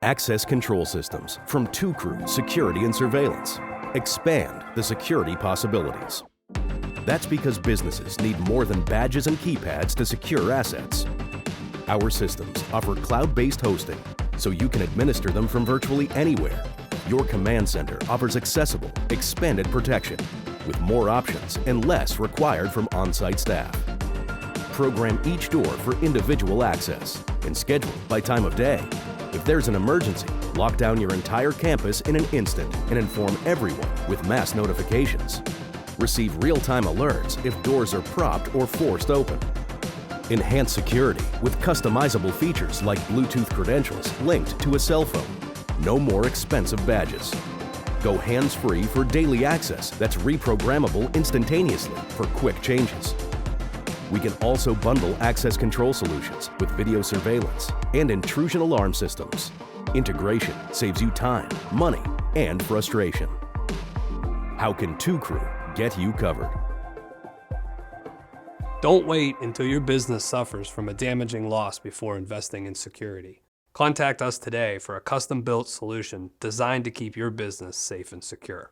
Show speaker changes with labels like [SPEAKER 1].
[SPEAKER 1] Access control systems from Krew Security and Surveillance. Expand the security possibilities. That's because businesses need more than badges and keypads to secure assets. Our systems offer cloud-based hosting, so you can administer them from virtually anywhere. Your command center offers accessible, expanded protection, with more options and less required from on-site staff. Program each door for individual access and schedule by time of day. If there's an emergency, lock down your entire campus in an instant and inform everyone with mass notifications. Receive real-time alerts if doors are propped or forced open. Enhance security with customizable features like Bluetooth credentials linked to a cell phone. No more expensive badges. Go hands-free for daily access that's reprogrammable instantaneously for quick changes. We can also bundle access control solutions with video surveillance and intrusion alarm systems. Integration saves you time, money, and frustration. How can Krew get you covered?
[SPEAKER 2] Don't wait until your business suffers from a damaging loss before investing in security. Contact us today for a custom-built solution designed to keep your business safe and secure.